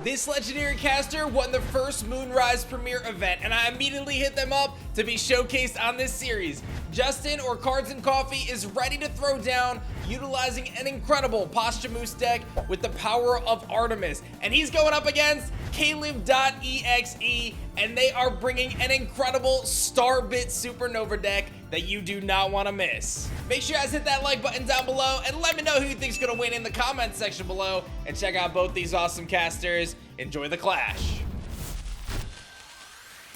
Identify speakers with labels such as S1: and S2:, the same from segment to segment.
S1: This legendary caster won the first Moonrise premiere event, and I immediately hit them up to be showcased on this series. Justin, or Cards and Coffee, is ready to throw down, utilizing an incredible Posthumoose deck with the power of Artemis. And he's going up against Caleb.exe, and they are bringing an incredible STARBIT-SUPERNOVA deck that you do not want to miss. Make sure you guys hit that like button down below and let me know who you think's gonna win in the comments section below, and check out both these awesome casters. Enjoy the clash.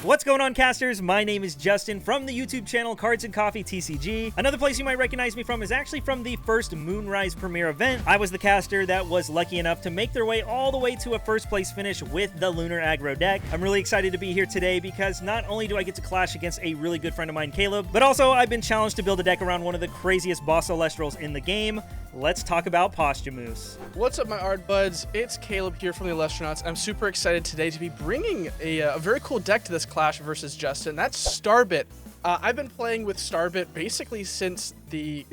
S2: What's going on, casters? My name is Justin from the YouTube channel Cards&CoffeeTCG. Another place you might recognize me from is actually from the first Moonrise premiere event. I was the caster that was lucky enough to make their way all the way to a first place finish with the Lunar Aggro deck. I'm really excited to be here today because not only do I get to clash against a really good friend of mine, Caleb, but also I've been challenged to build a deck around one of the craziest boss Elestrals in the game. Let's talk about Posthumoose.
S3: What's up, my art buds? It's Caleb here from the Elestrals. I'm super excited today to be bringing a very cool deck to this clash versus Justin. That's Starbit. I've been playing with Starbit basically since the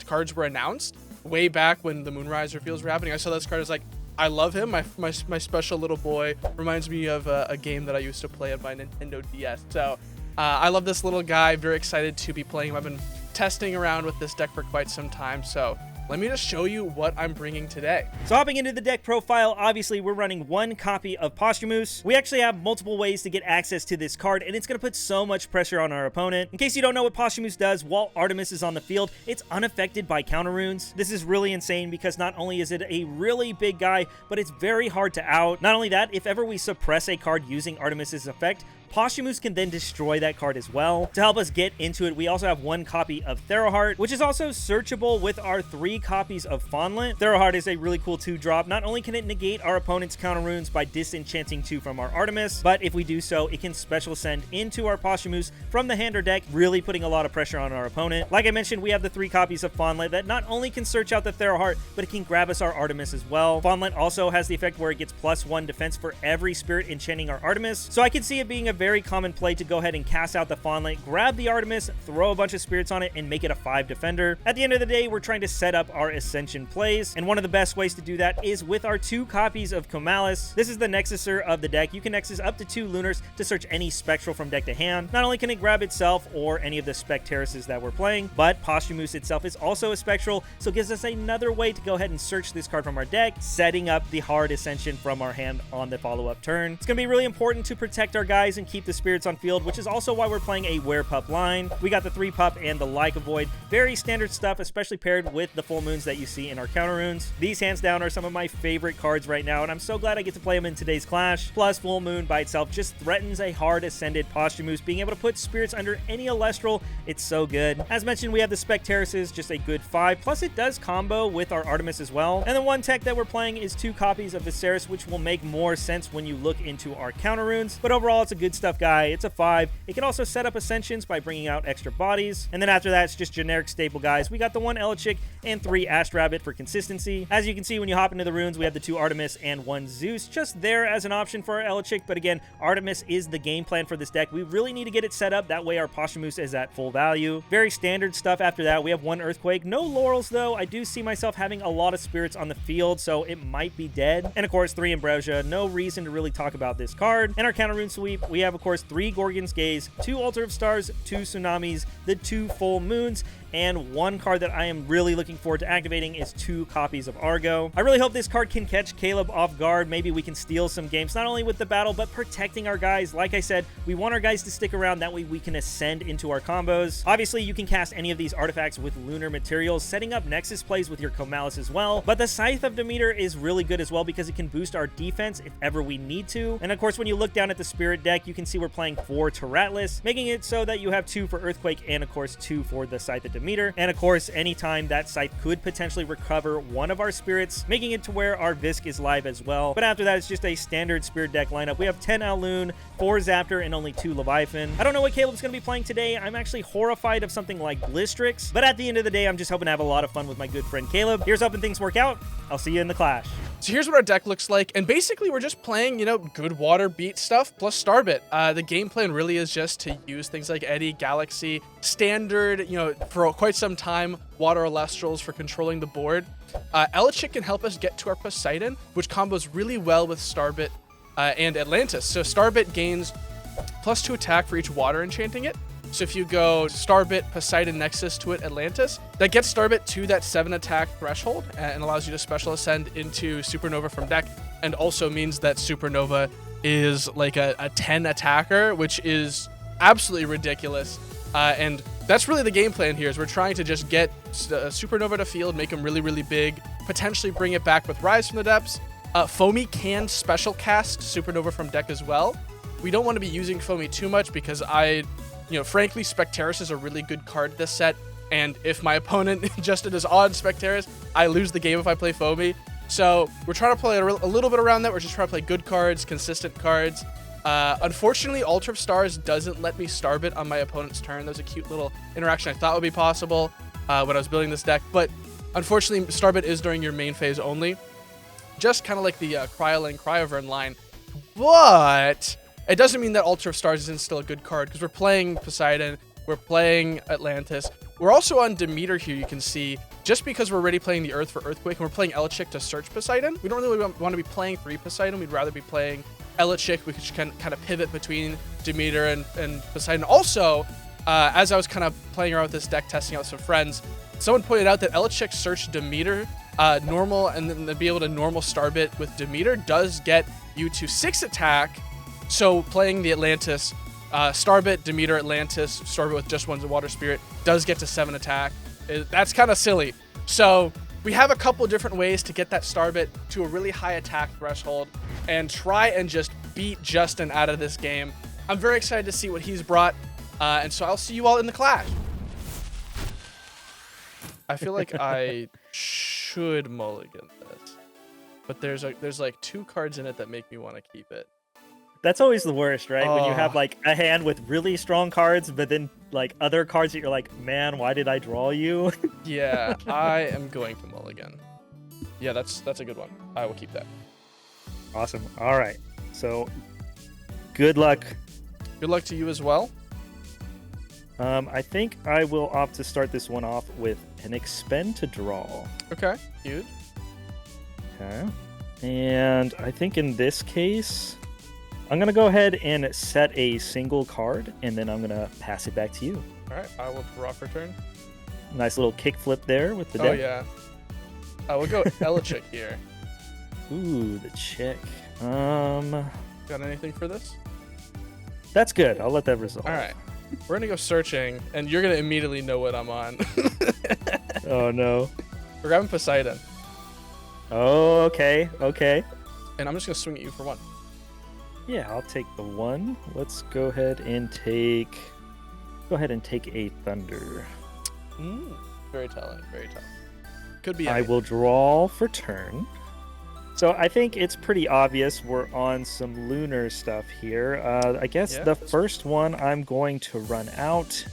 S3: cards were announced, way back when the Moonrise reveals were happening. I saw this card, I was like, I love him. My special little boy. Reminds me of a game that I used to play on my Nintendo DS. So I love this little guy. Very excited to be playing him. I've been testing around with this deck for quite some time. So let me just show you what I'm bringing today.
S2: So hopping into the deck profile, obviously we're running one copy of Posthumoose. We actually have multiple ways to get access to this card, and it's going to put so much pressure on our opponent. In case you don't know what Posthumoose does, while Artemis is on the field, it's unaffected by counter runes. This is really insane because not only is it a really big guy, but it's very hard to out. Not only that, if ever we suppress a card using Artemis's effect, Posthumoose can then destroy that card as well. To help us get into it, we also have one copy of Theroheart, which is also searchable with our 3 copies of Fondlant. Theroheart is a really cool 2-drop. Not only can it negate our opponent's counter runes by disenchanting 2 from our Artemis, but if we do so, it can special send into our Posthumoose from the hand or deck, really putting a lot of pressure on our opponent. Like I mentioned, we have the 3 copies of Fondlant that not only can search out the Theroheart, but it can grab us our Artemis as well. Fondlant also has the effect where it gets +1 defense for every spirit enchanting our Artemis, so I can see it being a very common play to go ahead and cast out the Fondlant, grab the Artemis, throw a bunch of spirits on it, and make it a 5 defender. At the end of the day, we're trying to set up our Ascension plays, and one of the best ways to do that is with our 2 copies of Comalis. This is the Nexuser of the deck. You can Nexus up to 2 Lunars to search any Spectral from deck to hand. Not only can it grab itself or any of the Spec Terraces that we're playing, but Posthumoose itself is also a Spectral, so it gives us another way to go ahead and search this card from our deck, setting up the hard Ascension from our hand on the follow-up turn. It's going to be really important to protect our guys and keep the spirits on field, which is also why we're playing a Werepup line. We got the 3-pup and the Leica Void. Very standard stuff, especially paired with the full moons that you see in our counter runes. These hands down are some of my favorite cards right now, and I'm so glad I get to play them in today's clash. Plus, full moon by itself just threatens a hard ascended Posthumoose. Being able to put spirits under any Elestral, it's so good. As mentioned, we have the Spec Terraces, just a good 5, plus it does combo with our Artemis as well. And the one tech that we're playing is 2 copies of Viserys, which will make more sense when you look into our counter runes. But overall, it's a good stuff guy. It's a 5. It can also set up Ascensions by bringing out extra bodies. And then after that, it's just generic staple guys. We got the 1 Elechick and 3 Astrabbit for consistency. As you can see, when you hop into the runes, we have the 2 Artemis and 1 Zeus just there as an option for our Elechick. But again, Artemis is the game plan for this deck. We really need to get it set up. That way our Posthumoose is at full value. Very standard stuff after that. We have 1 Earthquake. No Laurels, though. I do see myself having a lot of spirits on the field, so it might be dead. And of course, 3 Ambrosia. No reason to really talk about this card. In our counter rune sweep, we have, of course, 3 Gorgon's Gaze, 2 Altar of Stars, 2 Tsunamis, the 2 full moons, and 1 card that I am really looking forward to activating is 2 copies of Argo. I really hope this card can catch Caleb off guard. Maybe we can steal some games, not only with the battle, but protecting our guys. Like I said, we want our guys to stick around. That way we can ascend into our combos. Obviously, you can cast any of these artifacts with lunar materials, setting up Nexus plays with your Comalis as well. But the Scythe of Demeter is really good as well because it can boost our defense if ever we need to. And of course, when you look down at the Spirit deck, you can see we're playing 4 Terratlas, making it so that you have 2 for Earthquake and of course 2 for the Scythe of Demeter. And of course, anytime that Scythe could potentially recover one of our spirits, making it to where our Visk is live as well. But after that, it's just a standard Spirit deck lineup. We have 10 Alloon, 4 Zaptor, and only 2 Leviathan. I don't know what Caleb's going to be playing today. I'm actually horrified of something like Blistrix, but at the end of the day, I'm just hoping to have a lot of fun with my good friend Caleb. Here's hoping things work out. I'll see you in the clash.
S3: So here's what our deck looks like, and basically we're just playing, you know, good water beat stuff plus Starbit. The game plan really is just to use things like Eddy, Galaxy, standard, you know, for quite some time, water Elestrals for controlling the board. Elechick can help us get to our Poseidon, which combos really well with Starbit and Atlantis. So Starbit gains +2 attack for each water enchanting it. So if you go Starbit, Poseidon, Nexus to it, Atlantis, that gets Starbit to that 7 attack threshold and allows you to special ascend into Supernova from deck, and also means that Supernova is like a 10 attacker, which is absolutely ridiculous. And that's really the game plan here, is we're trying to just get Supernova to field, make him really, really big, potentially bring it back with Rise from the Depths. Foamy can special cast Supernova from deck as well. We don't want to be using Foamy too much because frankly, Specteris is a really good card this set, and if my opponent Justin is on Specteris, I lose the game if I play Foamy. So we're trying to play a little bit around that. We're just trying to play good cards, consistent cards. Unfortunately, Altar of Stars doesn't let me Starbit on my opponent's turn. There's a cute little interaction I thought would be possible when I was building this deck, but unfortunately, Starbit is during your main phase only. Just kind of like the Cryolan Cryovern line, but it doesn't mean that Altar of Stars isn't still a good card, because we're playing Poseidon, we're playing Atlantis. We're also on Demeter here, you can see, just because we're already playing the Earth for Earthquake, and we're playing Elechick to search Poseidon. We don't really want to be playing 3 Poseidon, we'd rather be playing Elechick. We can kind of pivot between Demeter and Poseidon. Also, as I was kind of playing around with this deck, testing out with some friends, someone pointed out that Elechick search Demeter normal, and then be able to normal Starbit with Demeter does get you to 6 attack. So playing the Atlantis, Starbit, Demeter, Atlantis, Starbit with just 1 Water Spirit does get to 7 attack. That's kind of silly. So we have a couple different ways to get that Starbit to a really high attack threshold and try and just beat Justin out of this game. I'm very excited to see what he's brought, and so I'll see you all in the clash. I feel like I should mulligan this, but there's like 2 cards in it that make me want to keep it.
S2: That's always the worst, right? When you have like a hand with really strong cards, but then like other cards that you're like, man, why did I draw you?
S3: Yeah, I am going to mulligan. Yeah, that's a good one. I will keep that.
S2: Awesome. All right. So good luck.
S3: Good luck to you as well.
S2: I think I will opt to start this one off with an expend to draw.
S3: Okay, huge.
S2: Okay. And I think in this case, I'm going to go ahead and set a single card, and then I'm going to pass it back to you.
S3: All right, I will draw for turn.
S2: Nice little kick flip there with the deck.
S3: Oh, yeah. We'll go Elechick here.
S2: Ooh, the check.
S3: Got anything for this?
S2: That's good. I'll let that resolve.
S3: All right. We're going to go searching, and you're going to immediately know what I'm on.
S2: Oh, no.
S3: We're grabbing Poseidon.
S2: Oh, okay. Okay.
S3: And I'm just going to swing at you for 1.
S2: Yeah, I'll take the 1. Let's go ahead and take a Thunder.
S3: Very telling. Very telling. Could be.
S2: I will draw for turn. So I think it's pretty obvious we're on some lunar stuff here. I guess the first one I'm going to run out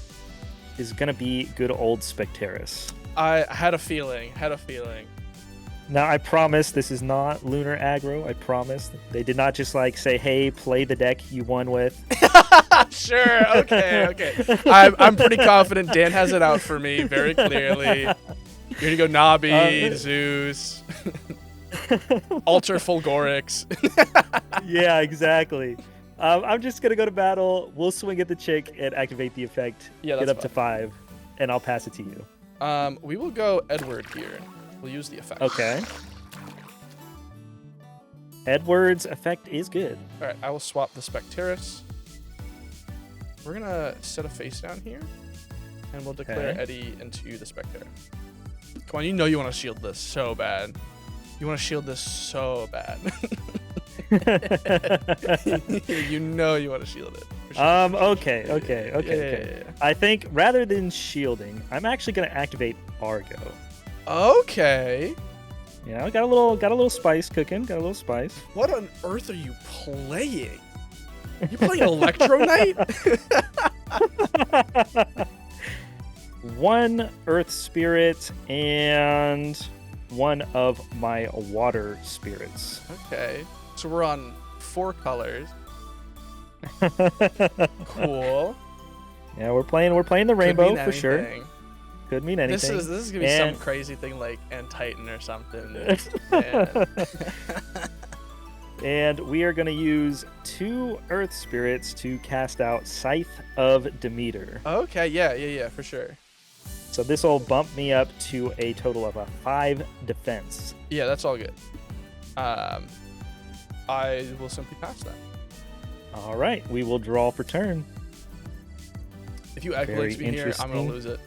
S2: is going to be good old Specteris.
S3: I had a feeling.
S2: Now, I promise this is not lunar aggro. I promise. They did not just like say, hey, play the deck you won with.
S3: Sure. Okay. I'm pretty confident Dan has it out for me very clearly. You're going to go Nabi, Zeus, Alter Fulgorix.
S2: Yeah, exactly. I'm just going to go to battle. We'll swing at the chick and activate the effect.
S3: Yeah,
S2: get up
S3: fine.
S2: to 5, and I'll pass it to you.
S3: We will go Edward here. We'll use the effect.
S2: Okay. Edward's effect is good.
S3: All right, I will swap the Specteris. We're going to set a face down here, and we'll declare Eddy into the Specteris. Come on, you know you want to shield this so bad. You want to shield this so bad. You know you want to shield it.
S2: Okay.
S3: Yeah.
S2: I think rather than shielding, I'm actually going to activate Argo.
S3: Okay.
S2: Yeah, I got a little spice cooking. Got a little spice.
S3: What on earth are you playing? You playing Electro Knight?
S2: 1 Earth Spirit and one of my water spirits.
S3: Okay. So we're on 4 colors. Cool.
S2: Yeah, we're playing the rainbow for sure.
S3: Anything.
S2: Could mean anything.
S3: This is gonna be some crazy thing like Titan or something. Man.
S2: And we are going to use 2 earth spirits to cast out Scythe of Demeter.
S3: Okay, yeah, for sure.
S2: So this will bump me up to a total of a 5 defense.
S3: Yeah, that's all good. I will simply pass that.
S2: All right, we will draw for turn.
S3: If you aggro me here, I'm gonna lose it.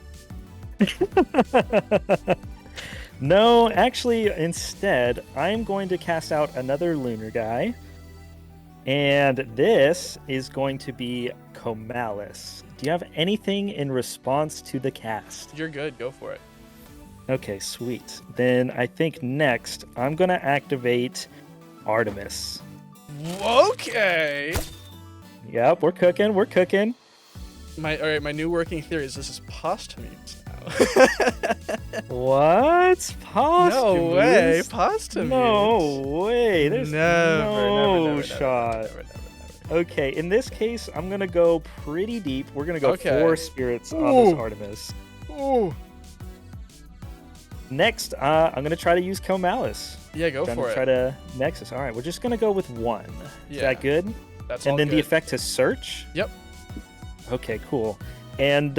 S2: No, actually, instead, I'm going to cast out another lunar guy. And this is going to be Comalis. Do you have anything in response to the cast?
S3: You're good. Go for it.
S2: Okay, sweet. Then I think next, I'm going to activate Artemis.
S3: Okay.
S2: Yep, we're cooking. We're cooking.
S3: All right, my new working theory is this is Posthumoose now.
S2: What? Posthumoose?
S3: No way. Posthumoose.
S2: No way. There's no shot.
S3: Never.
S2: Okay, in this case, I'm going to go pretty deep. We're going to go
S3: Okay.
S2: 4 spirits on this Artemis.
S3: Ooh.
S2: Next, I'm going to try to use Comalis.
S3: Yeah, go for it.
S2: Try to Nexus. All right, we're just going to go with 1. Is
S3: Yeah.
S2: that good?
S3: That's
S2: and
S3: all
S2: then
S3: good.
S2: the effect to search?
S3: Yep.
S2: Okay, cool. And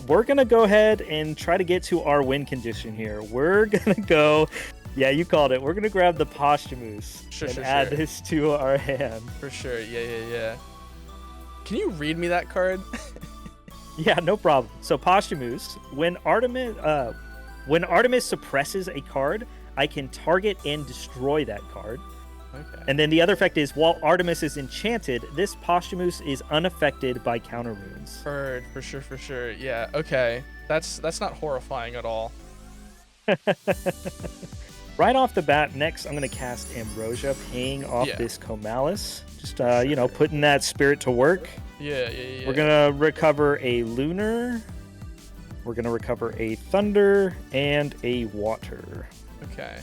S2: we're going to go ahead and try to get to our win condition here. We're going to go... Yeah, you called it. We're going to grab the Posthumoose and add this to our hand.
S3: For sure. Yeah. Can you read me that card?
S2: Yeah, no problem. So Posthumoose, when Artemis suppresses a card, I can target and destroy that card.
S3: Okay.
S2: And then the other effect is, while Artemis is enchanted, this Posthumoose is unaffected by counter runes.
S3: Heard, for sure. Yeah, okay. That's not horrifying at all.
S2: Right off the bat, next I'm going to cast Ambrosia, paying off this Comalis. Just, putting that spirit to work.
S3: Yeah.
S2: We're going to recover a Lunar. We're going to recover a Thunder and a Water.
S3: Okay.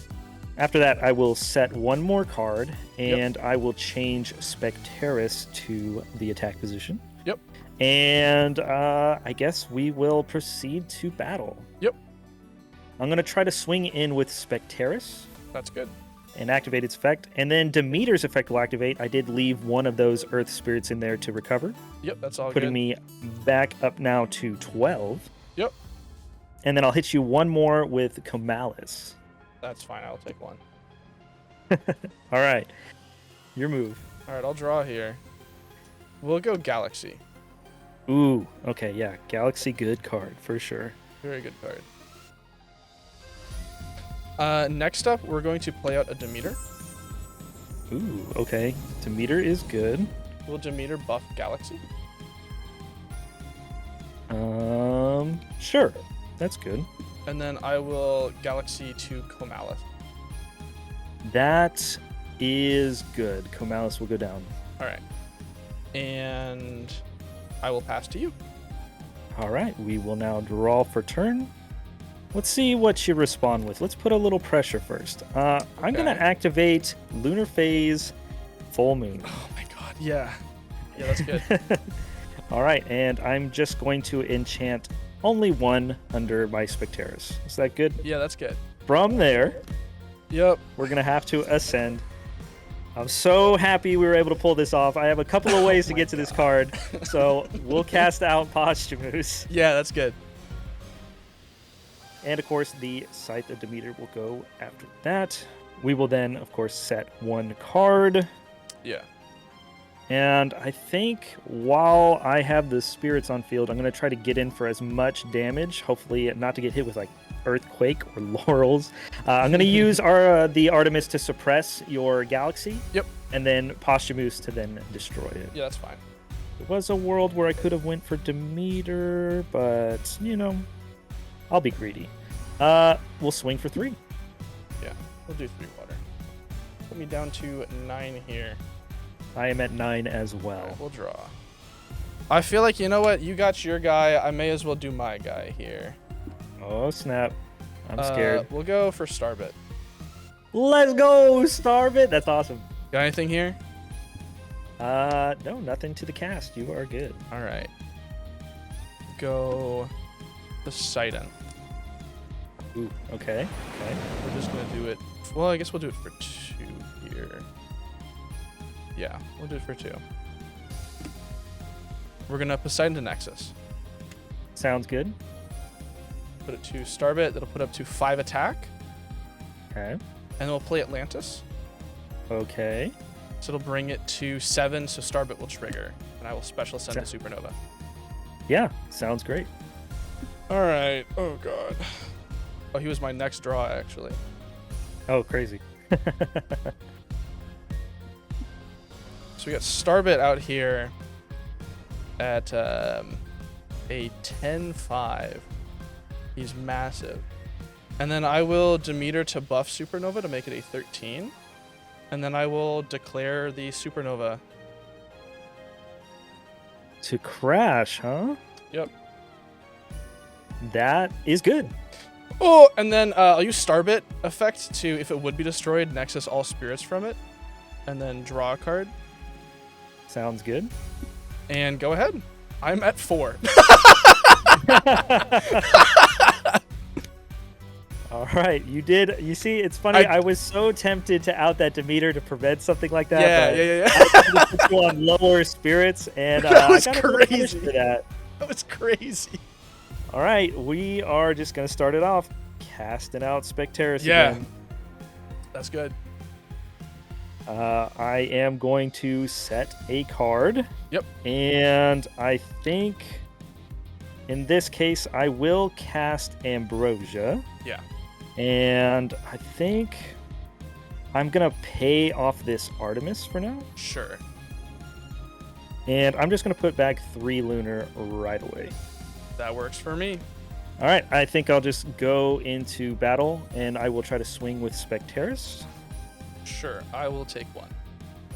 S2: After that, I will set 1 more card, and I will change Specteris to the attack position.
S3: Yep.
S2: And I guess we will proceed to battle.
S3: Yep.
S2: I'm going to try to swing in with Specteris.
S3: That's good.
S2: And activate its effect. And then Demeter's effect will activate. I did leave one of those Earth Spirits in there to recover.
S3: Yep, that's all
S2: putting
S3: good.
S2: me back up now to 12.
S3: Yep.
S2: And then I'll hit you 1 more with Comalis.
S3: That's fine. I'll take 1.
S2: All right. Your move.
S3: All right, I'll draw here. We'll go Galaxy.
S2: Ooh, okay, yeah. Galaxy, good card, for sure.
S3: Very good card. Next up, we're going to play out a Demeter.
S2: Ooh, okay. Demeter is good.
S3: Will Demeter buff Galaxy?
S2: Sure. That's good.
S3: And then I will Galaxy to Comalis.
S2: That is good. Comalis will go down.
S3: All right. And I will pass to you.
S2: All right, we will now draw for turn. Let's see what you respond with. Let's put a little pressure first. I'm going to activate Lunar Phase Full Moon.
S3: Oh my god. Yeah. Yeah, that's good.
S2: All right, and I'm just going to enchant only 1 under my Specteris. Is that good?
S3: Yeah, that's good.
S2: From there,
S3: Yep.
S2: we're going to have to ascend. I'm so happy we were able to pull this off. I have a couple of ways to get to this card, so we'll cast out Posthumoose.
S3: Yeah, that's good.
S2: And of course, the Scythe of Demeter will go after that. We will then, of course, set 1 card.
S3: Yeah.
S2: And I think while I have the spirits on field, I'm going to try to get in for as much damage. Hopefully not to get hit with like Earthquake or Laurels. I'm going to use the Artemis to suppress your Galaxy.
S3: Yep.
S2: And then Posthumoose to then destroy it.
S3: Yeah, that's fine.
S2: There was a world where I could have went for Demeter, but, I'll be greedy. We'll swing for 3.
S3: Yeah, we'll do 3 water. Put me down to 9 here.
S2: I am at 9 as well.
S3: All right, we'll draw. I feel like, you know what? You got your guy. I may as well do my guy here.
S2: Oh, snap. I'm scared.
S3: We'll go for Starbit.
S2: Let's go, Starbit. That's awesome.
S3: Got anything here?
S2: No, nothing to the cast. You are good.
S3: All right. Go Poseidon.
S2: Ooh, okay. Okay.
S3: We're just gonna do it. Well, I guess we'll do it for 2 here. Yeah, we'll do it for 2. We're gonna Poseidon to Nexus.
S2: Sounds good.
S3: Put it to Starbit. That'll put up to 5 attack.
S2: Okay.
S3: And then we'll play Atlantis.
S2: Okay.
S3: So it'll bring it to 7. So Starbit will trigger, and I will special send to Supernova.
S2: Yeah, sounds great.
S3: All right. Oh god. Oh, he was my next draw actually.
S2: Oh, crazy.
S3: So we got Starbit out here at a 10-5. He's massive. And then I will Demeter to buff Supernova to make it a 13. And then I will declare the Supernova.
S2: To crash, huh?
S3: Yep.
S2: That is good.
S3: Oh, and then I'll use Starbit effect to, if it would be destroyed, Nexus all spirits from it. And then draw a card.
S2: Sounds good.
S3: And go ahead. I'm at 4.
S2: All right, you did. You see, it's funny. I was so tempted to out that Demeter to prevent something like that.
S3: Yeah.
S2: I put you on lower spirits, and
S3: That was
S2: I got
S3: crazy.
S2: for that.
S3: That was crazy.
S2: All right, we are just gonna start it off, casting out Specteris
S3: Yeah.
S2: again.
S3: That's good.
S2: I am going to set a card.
S3: Yep.
S2: And I think in this case, I will cast Ambrosia.
S3: Yeah.
S2: And I think I'm going to pay off this Artemis for now.
S3: Sure.
S2: And I'm just going to put back 3 Lunar right away.
S3: That works for me.
S2: All right, I think I'll just go into battle, and I will try to swing with Specteris.
S3: Sure, I will take 1.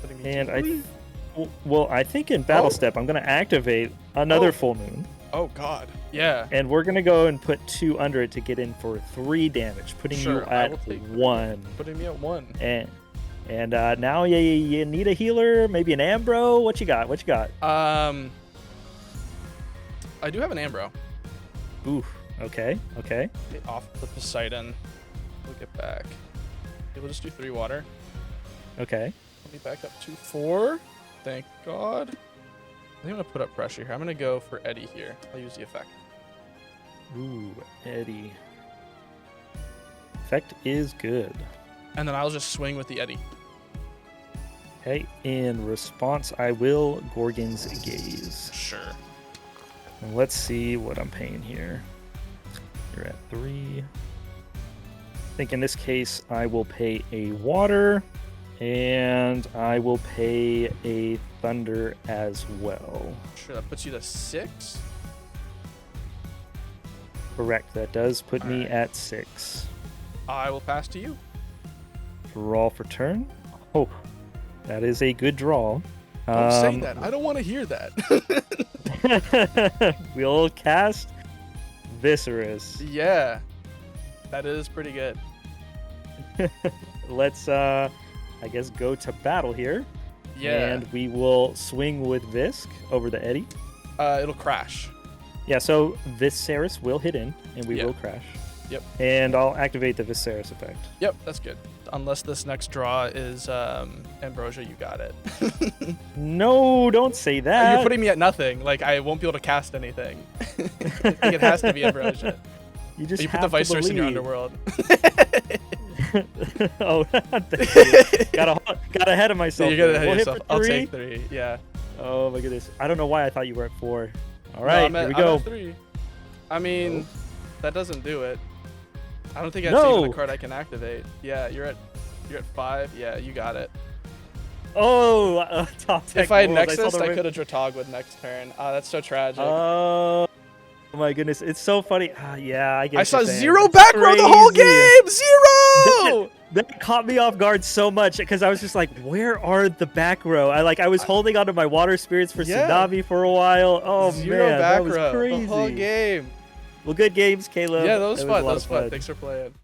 S3: Putting me
S2: And
S3: to 3.
S2: I think in battle step, I'm going to activate another
S3: Oh.
S2: full moon.
S3: Oh god. Yeah.
S2: And we're going to go and put 2 under it to get in for 3 damage, putting
S3: Sure,
S2: you
S3: I
S2: at
S3: will take
S2: 1.
S3: Putting me at 1.
S2: And now you need a healer, maybe an Ambro. What you got?
S3: I do have an Ambro.
S2: Ooh, okay.
S3: Okay, off the Poseidon. We'll get back. Okay, we'll just do 3 water.
S2: Okay.
S3: Let me back up to 4. Thank God. I think I'm gonna put up pressure here. I'm gonna go for Eddie here. I'll use the effect.
S2: Ooh, Eddie. Effect is good.
S3: And then I'll just swing with the Eddie.
S2: Okay, in response, I will Gorgon's Gaze.
S3: Sure.
S2: And let's see what I'm paying here. You're at 3. I think in this case, I will pay a water, and I will pay a thunder as well.
S3: Sure, that puts you to 6.
S2: Correct, that does put me
S3: Alright.
S2: at 6.
S3: I will pass to you.
S2: Draw for turn. Oh, that is a good draw.
S3: Don't say that. I don't want to hear that.
S2: We'll cast Viscerus.
S3: Yeah. That is pretty good.
S2: Let's, I guess, go to battle here.
S3: Yeah.
S2: And we will swing with Visc over the Eddie.
S3: It'll crash.
S2: Yeah, so Viscerus will hit in, and we
S3: Yeah.
S2: will crash.
S3: Yep.
S2: And I'll activate the Viscerus effect.
S3: Yep, that's good. Unless this next draw is Ambrosia, you got it.
S2: No, don't say that.
S3: You're putting me at nothing. Like, I won't be able to cast anything. I think it has to be Ambrosia.
S2: You just
S3: You put
S2: have
S3: the
S2: to
S3: Vicerus in your
S2: believe.
S3: underworld.
S2: Oh, thank you. Got ahead of myself.
S3: You're gonna
S2: there.
S3: hit
S2: We'll
S3: yourself.
S2: hit for
S3: I'll
S2: 3.
S3: take 3. Yeah.
S2: Oh my goodness. I don't know why I thought you were at 4. All
S3: No,
S2: right,
S3: I'm
S2: here we
S3: I'm
S2: go.
S3: at 3. I mean, that doesn't do it. I don't think I've
S2: No.
S3: taken a card I can activate. Yeah, you're at 5. Yeah, you got it.
S2: Oh, top deck.
S3: If I had
S2: rolls. saw
S3: Nexus,
S2: the
S3: I
S2: ring.
S3: could have Dratog with next turn. That's so tragic.
S2: Oh my goodness, it's so funny. Yeah, I get.
S3: I
S2: what
S3: saw
S2: you're saying.
S3: 0
S2: It's
S3: back row the whole
S2: crazy.
S3: game! 0!
S2: That caught me off guard so much because I was just like, "Where are the back row?" I was holding onto my water spirits for
S3: Yeah.
S2: Tsunami for a while. Oh
S3: 0
S2: man,
S3: back
S2: that was
S3: row
S2: crazy.
S3: the whole game.
S2: Well, good games, Caleb.
S3: Yeah, that was
S2: It
S3: fun.
S2: a lot
S3: That was
S2: of
S3: fun. Thanks for playing.